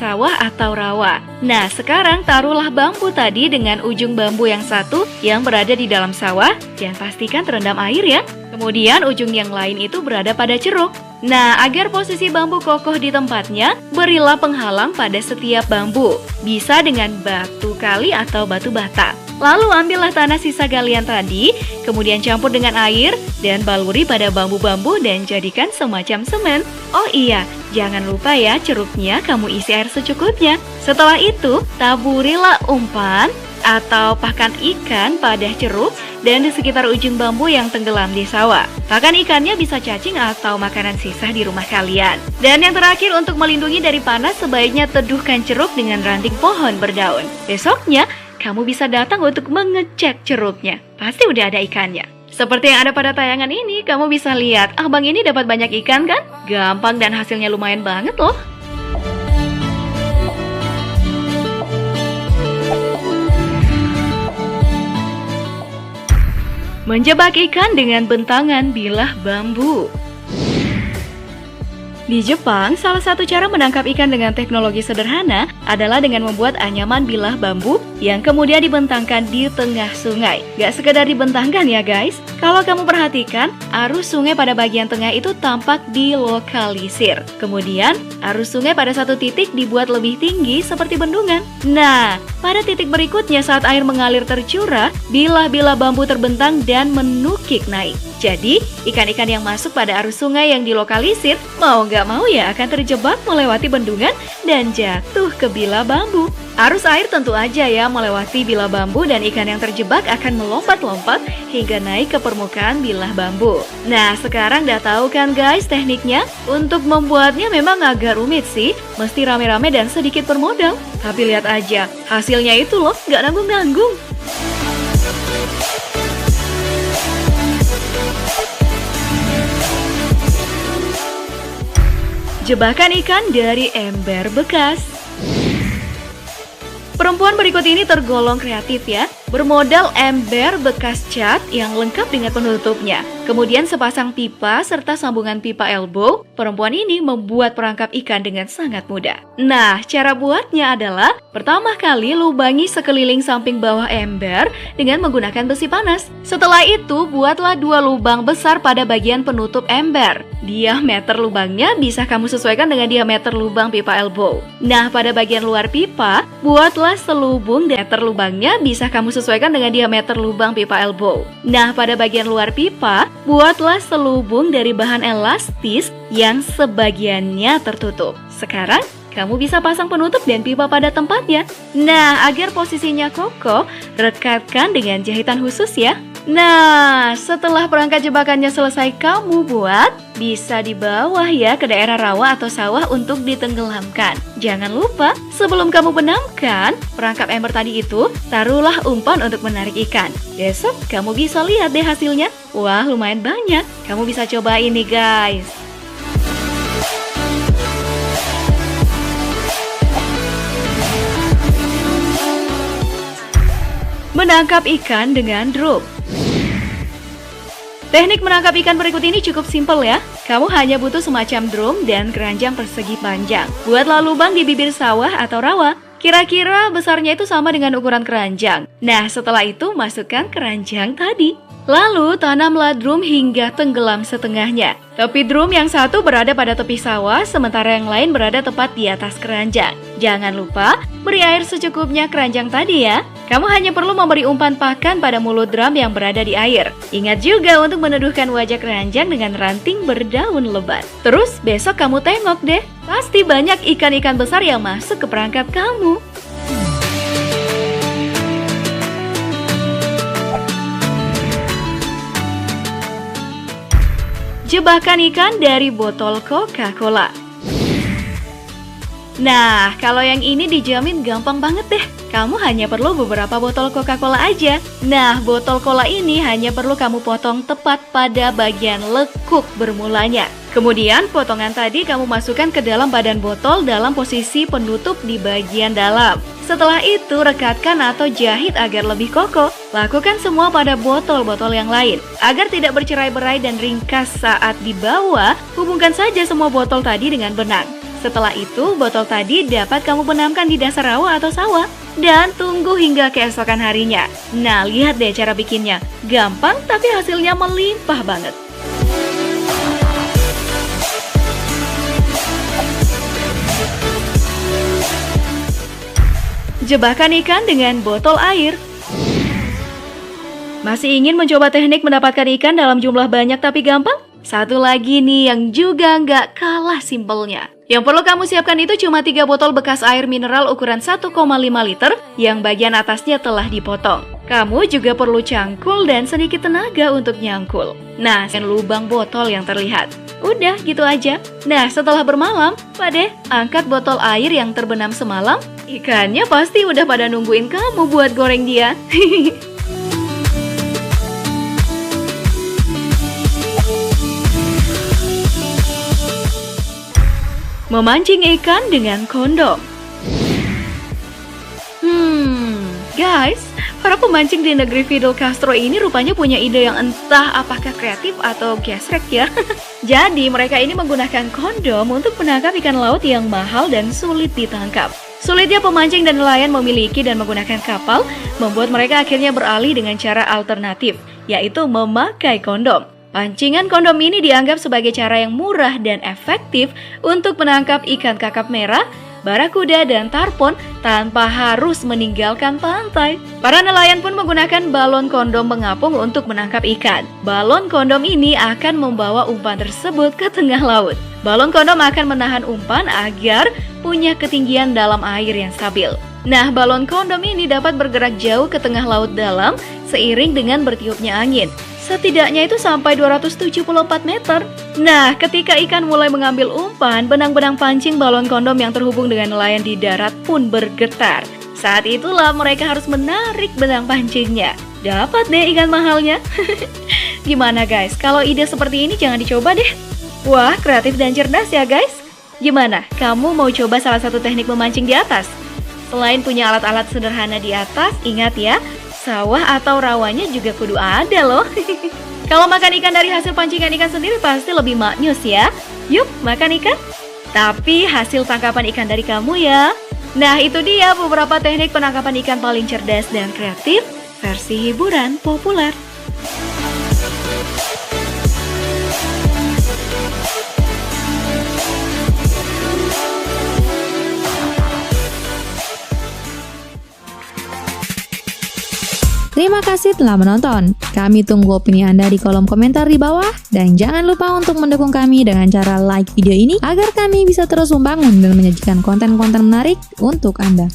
Sawah atau rawa. Nah, sekarang taruhlah bambu tadi dengan ujung bambu yang satu yang berada di dalam sawah dan pastikan terendam air ya. Kemudian ujung yang lain itu berada pada ceruk. Nah, agar posisi bambu kokoh di tempatnya, berilah penghalang pada setiap bambu. Bisa dengan batu kali atau batu bata. Lalu ambillah tanah sisa galian tadi, kemudian campur dengan air dan baluri pada bambu-bambu dan jadikan semacam semen. Oh iya, jangan lupa ya ceruknya kamu isi air secukupnya. Setelah itu, taburilah umpan atau pakan ikan pada ceruk dan di sekitar ujung bambu yang tenggelam di sawah. Pakan ikannya bisa cacing atau makanan sisa di rumah kalian. Dan yang terakhir, untuk melindungi dari panas, sebaiknya teduhkan ceruk dengan ranting pohon berdaun. Besoknya, kamu bisa datang untuk mengecek ceruknya. Pasti udah ada ikannya. Seperti yang ada pada tayangan ini, kamu bisa lihat, abang ini dapat banyak ikan kan? Gampang dan hasilnya lumayan banget loh. Menjebak ikan dengan bentangan bilah bambu. Di Jepang, salah satu cara menangkap ikan dengan teknologi sederhana adalah dengan membuat anyaman bilah bambu yang kemudian dibentangkan di tengah sungai. Gak sekedar dibentangkan ya guys, kalau kamu perhatikan, arus sungai pada bagian tengah itu tampak dilokalisir. Kemudian, arus sungai pada satu titik dibuat lebih tinggi seperti bendungan. Nah, pada titik berikutnya saat air mengalir tercurah, bilah-bilah bambu terbentang dan menukik naik. Jadi, ikan-ikan yang masuk pada arus sungai yang dilokalisir, mau nggak mau ya akan terjebak melewati bendungan dan jatuh ke bilah bambu. Arus air tentu aja ya melewati bilah bambu dan ikan yang terjebak akan melompat-lompat hingga naik ke permukaan bilah bambu. Nah, sekarang udah tahu kan guys tekniknya? Untuk membuatnya memang agak rumit sih, mesti rame-rame dan sedikit bermodal. Tapi lihat aja, hasilnya itu loh, nggak nanggung-nanggung. Jebakan ikan dari ember bekas. Perempuan berikut ini tergolong kreatif ya. Bermodal ember bekas cat yang lengkap dengan penutupnya. Kemudian sepasang pipa serta sambungan pipa elbow, perempuan ini membuat perangkap ikan dengan sangat mudah. Nah, cara buatnya adalah pertama kali lubangi sekeliling samping bawah ember dengan menggunakan besi panas. Setelah itu, buatlah 2 lubang besar pada bagian penutup ember. Diameter lubangnya bisa kamu sesuaikan dengan diameter lubang pipa elbow. Nah, pada bagian luar pipa, buatlah selubung diameter lubangnya bisa kamu sesuaikan dengan diameter lubang pipa elbow. Nah, pada bagian luar pipa, buatlah selubung dari bahan elastis yang sebagiannya tertutup. Sekarang, kamu bisa pasang penutup dan pipa pada tempatnya. Nah, agar posisinya kokoh, rekatkan dengan jahitan khusus ya. Nah, setelah perangkat jebakannya selesai kamu buat, bisa dibawa ya ke daerah rawa atau sawah untuk ditenggelamkan. Jangan lupa, sebelum kamu benamkan perangkap ember tadi itu, taruhlah umpan untuk menarik ikan. Besok kamu bisa lihat deh hasilnya. Wah, lumayan banyak. Kamu bisa cobain nih guys. Menangkap ikan dengan drum. Teknik menangkap ikan berikut ini cukup simpel ya. Kamu hanya butuh semacam drum dan keranjang persegi panjang. Buatlah lubang di bibir sawah atau rawa. Kira-kira besarnya itu sama dengan ukuran keranjang. Nah, setelah itu masukkan keranjang tadi. Lalu tanamlah drum hingga tenggelam setengahnya. Tepi drum yang satu berada pada tepi sawah, sementara yang lain berada tepat di atas keranjang. Jangan lupa beri air secukupnya keranjang tadi ya. Kamu hanya perlu memberi umpan pakan pada mulut drum yang berada di air. Ingat juga untuk meneduhkan wajah keranjang dengan ranting berdaun lebat. Terus besok kamu tengok deh, pasti banyak ikan-ikan besar yang masuk ke perangkap kamu. Jebakan ikan dari botol Coca-Cola. Nah, kalau yang ini dijamin gampang banget deh. Kamu hanya perlu beberapa botol Coca-Cola aja. Nah, botol cola ini hanya perlu kamu potong tepat pada bagian lekuk bermulanya. Kemudian potongan tadi kamu masukkan ke dalam badan botol dalam posisi penutup di bagian dalam. Setelah itu rekatkan atau jahit agar lebih kokoh. Lakukan semua pada botol-botol yang lain. Agar tidak bercerai-berai dan ringkas saat dibawa, hubungkan saja semua botol tadi dengan benang. Setelah itu, botol tadi dapat kamu benamkan di dasar rawa atau sawah. Dan tunggu hingga keesokan harinya. Nah, lihat deh cara bikinnya. Gampang tapi hasilnya melimpah banget. Jebakan ikan dengan botol air. Masih ingin mencoba teknik mendapatkan ikan dalam jumlah banyak tapi gampang? Satu lagi nih yang juga nggak kalah simpelnya. Yang perlu kamu siapkan itu cuma 3 botol bekas air mineral ukuran 1,5 liter yang bagian atasnya telah dipotong. Kamu juga perlu cangkul dan sedikit tenaga untuk nyangkul. Nah, dan lubang botol yang terlihat. Udah gitu aja. Nah, setelah bermalam, Pade, angkat botol air yang terbenam semalam. Ikannya pasti udah pada nungguin kamu buat goreng dia. Memancing ikan dengan kondom. Guys, para pemancing di negeri Fidel Castro ini rupanya punya ide yang entah apakah kreatif atau gesrek ya. Jadi mereka ini menggunakan kondom untuk menangkap ikan laut yang mahal dan sulit ditangkap. Sulitnya pemancing dan nelayan memiliki dan menggunakan kapal membuat mereka akhirnya beralih dengan cara alternatif, yaitu memakai kondom. Pancingan kondom ini dianggap sebagai cara yang murah dan efektif untuk menangkap ikan kakap merah, barakuda, dan tarpon tanpa harus meninggalkan pantai. Para nelayan pun menggunakan balon kondom mengapung untuk menangkap ikan. Balon kondom ini akan membawa umpan tersebut ke tengah laut. Balon kondom akan menahan umpan agar punya ketinggian dalam air yang stabil. Nah, balon kondom ini dapat bergerak jauh ke tengah laut dalam seiring dengan bertiupnya angin. Setidaknya itu sampai 274 meter. Nah, ketika ikan mulai mengambil umpan, benang-benang pancing balon kondom yang terhubung dengan nelayan di darat pun bergetar. Saat itulah mereka harus menarik benang pancingnya. Dapat deh ikan mahalnya. Gimana guys? Kalau ide seperti ini jangan dicoba deh. Wah, kreatif dan cerdas ya guys. Gimana? Kamu mau coba salah satu teknik memancing di atas? Selain punya alat-alat sederhana di atas, ingat ya, sawah atau rawanya juga kudu ada loh. Kalau makan ikan dari hasil pancingan ikan sendiri pasti lebih maknyus ya. Yuk, makan ikan. Tapi hasil tangkapan ikan dari kamu ya. Nah, itu dia beberapa teknik penangkapan ikan paling cerdas dan kreatif versi hiburan populer. Terima kasih telah menonton. Kami tunggu opini Anda di kolom komentar di bawah. Dan jangan lupa untuk mendukung kami dengan cara like video ini agar kami bisa terus membangun dan menyajikan konten-konten menarik untuk Anda.